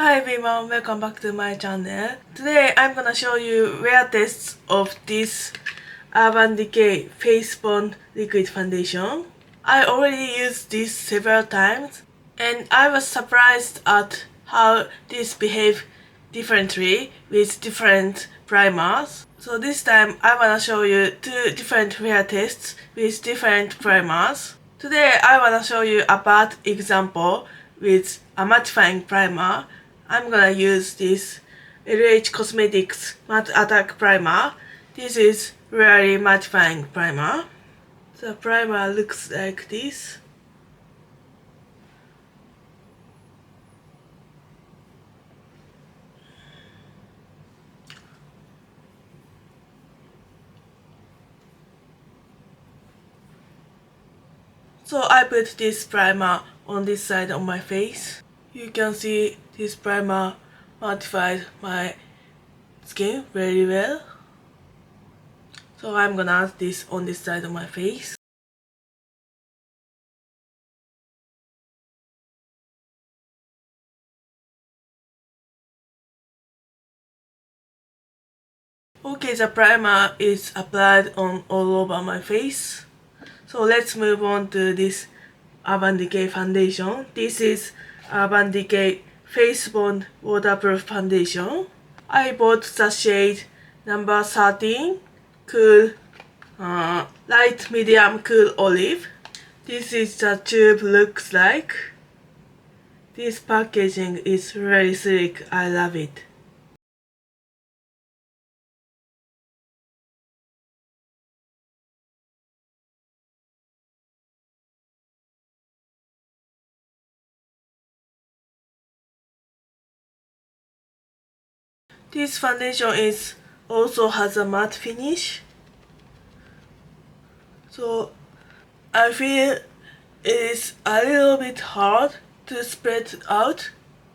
Hi everyone, welcome back to my channel. Today I'm gonna show you wear tests of this Urban Decay Face Bond Liquid Foundation. I already used this several times and I was surprised at how this behaves differently with different primers. So this time I wanna show you two different wear tests with different primers. Today I wanna show you a bad example with a mattifying primer. I'm gonna use this LH Cosmetics Matte Attack Primer. This is really mattifying primer. The primer looks like this. So I put this primer on this side of my face. You can see this primer mattified my skin very well. So I'm gonna add this on this side of my face. Okay, the primer is applied on all over my face. So let's move on to this Urban Decay foundation. This is Urban Decay Face Bond Waterproof Foundation. I bought the shade number 13, Cool, Light Medium Cool Olive. This is the tube looks like. This packaging is really sleek, I love it. This foundation is also has a matte finish. So I feel it is a little bit hard to spread out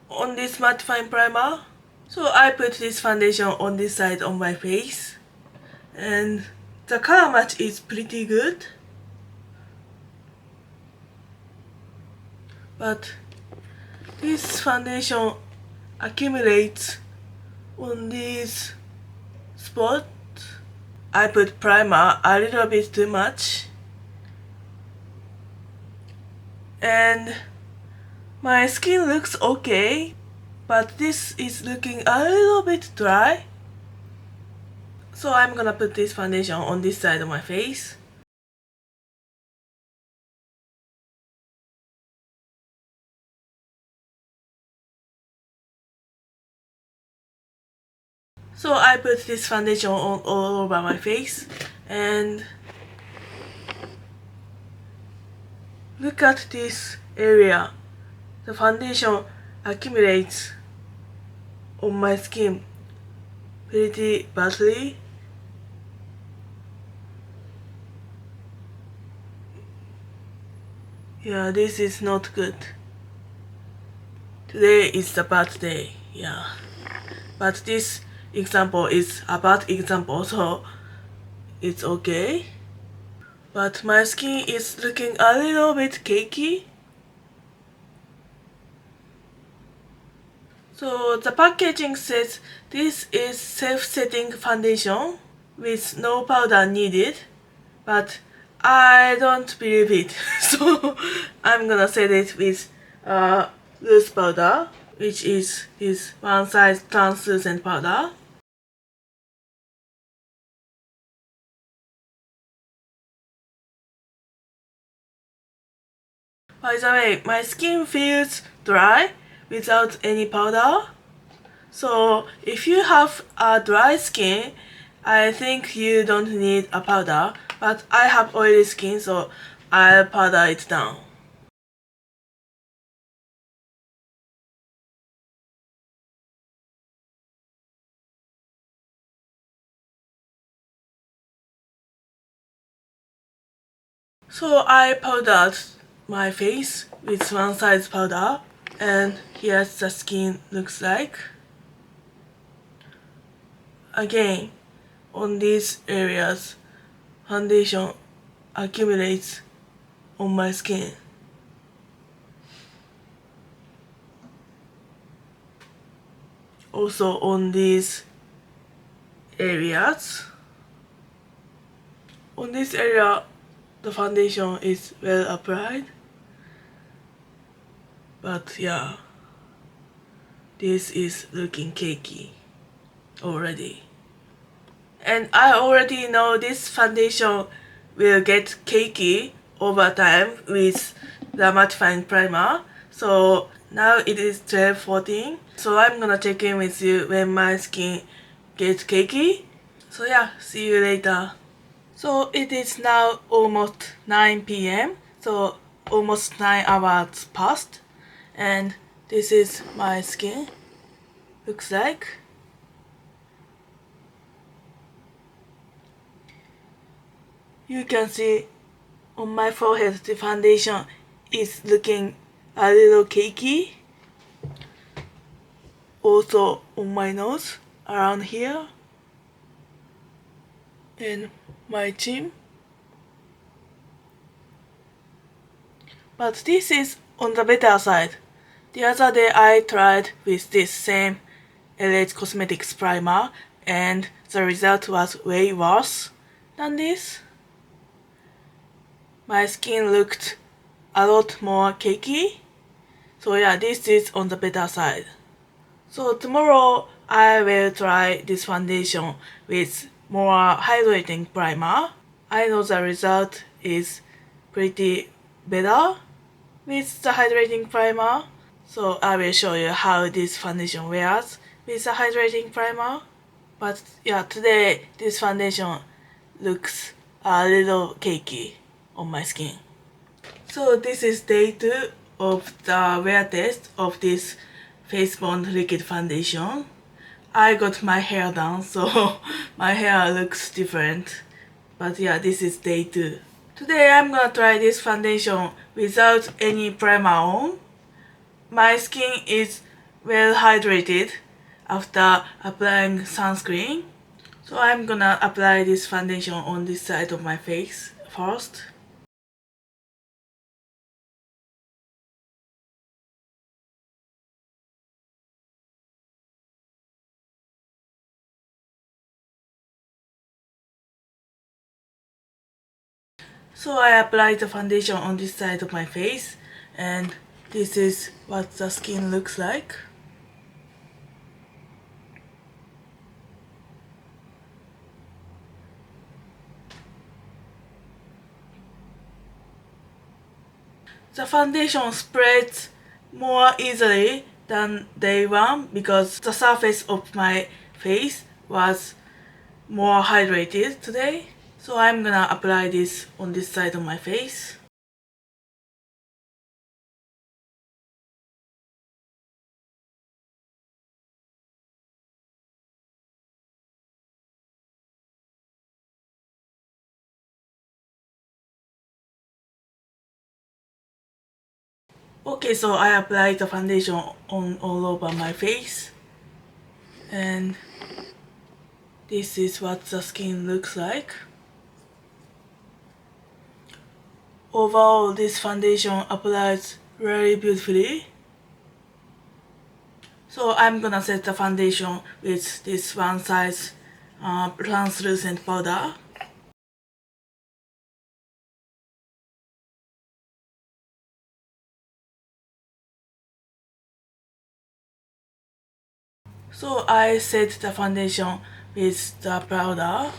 on this mattifying primer. So I put this foundation on this side of my face and the color match is pretty good. But this foundation accumulates on these spots. I put primer a little bit too much and my skin looks okay, but this is looking a little bit dry. So I'm gonna put this foundation on this side of my face. So I put this foundation on all over my face and look at this area. The foundation accumulates on my skin pretty badly. Yeah, this is not good. Today is the bad day, yeah. But this example is a bad example, so it's okay. But my skin is looking a little bit cakey. So the packaging says this is self-setting foundation with no powder needed, but I don't believe it. So I'm gonna set it with loose powder, which is this one size translucent powder. By the way, my skin feels dry without any powder. So if you have a dry skin, I think you don't need a powder, but I have oily skin, so I'll powder it down. So I powdered my face with one size powder, and here's the skin looks like. Again, on these areas, foundation accumulates on my skin. also on these areas. On this area, the foundation is well applied, but yeah, this is looking cakey already. And I already know this foundation will get cakey over time with the mattifying primer. So now it is 12:14. So I'm gonna check in with you when my skin gets cakey. So yeah, see you later. So it is now almost 9 p.m. So almost 9 hours passed. And this is my skin. Looks like. You can see on my forehead the foundation is looking a little cakey. Also on my nose, around here, and my chin. But this is on the better side. The other day I tried with this same LH Cosmetics primer and the result was way worse than this. My skin looked a lot more cakey. So yeah, this is on the better side. So tomorrow I will try this foundation with more hydrating primer. I know the result is pretty better with the hydrating primer. So I will show you how this foundation wears with the hydrating primer. But yeah, today this foundation looks a little cakey on my skin. So this is day 2 of the wear test of this Face Bond Liquid Foundation. I got my hair done, so my hair looks different. But yeah, this is day 2. Today I'm gonna try this foundation without any primer on. My skin is well hydrated after applying sunscreen. So I'm gonna apply this foundation on this side of my face first. So I applied the foundation on this side of my face, and this is what the skin looks like. The foundation spreads more easily than day 1 because the surface of my face was more hydrated today. So I'm gonna apply this on this side of my face. Okay, so I applied the foundation on all over my face, and this is what the skin looks like. Overall, this foundation applies really beautifully. So I'm gonna set the foundation with this one size translucent powder. So I set the foundation with the powder.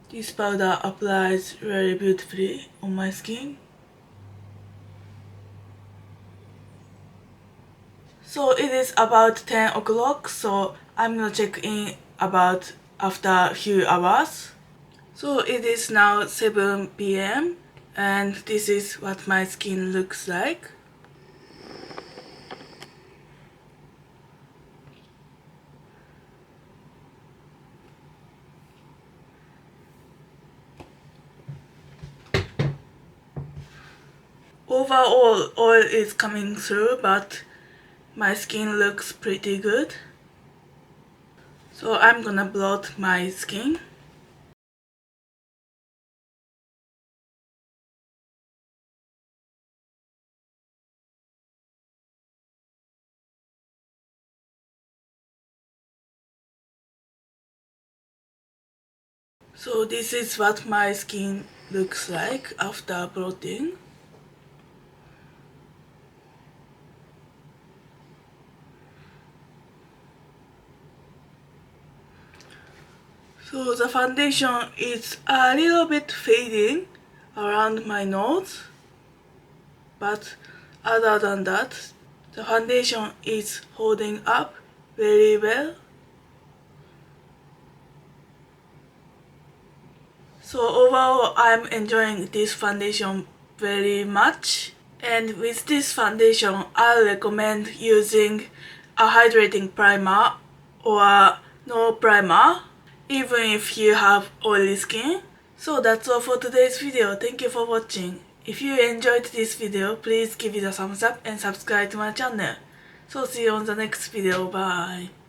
This powder applies really beautifully on my skin. So it is about 10 o'clock, so I'm gonna check in about after a few hours. So it is now 7 p.m. and this is what my skin looks like. Overall, oil is coming through, but my skin looks pretty good. So I'm gonna blot my skin. So this is what my skin looks like after uploading. So the foundation is a little bit fading around my nose, but other than that, the foundation is holding up very well. So overall, I'm enjoying this foundation very much. And with this foundation, I recommend using a hydrating primer or no primer, even if you have oily skin. So that's all for today's video. Thank you for watching. If you enjoyed this video, please give it a thumbs up and subscribe to my channel. So see you on the next video. Bye.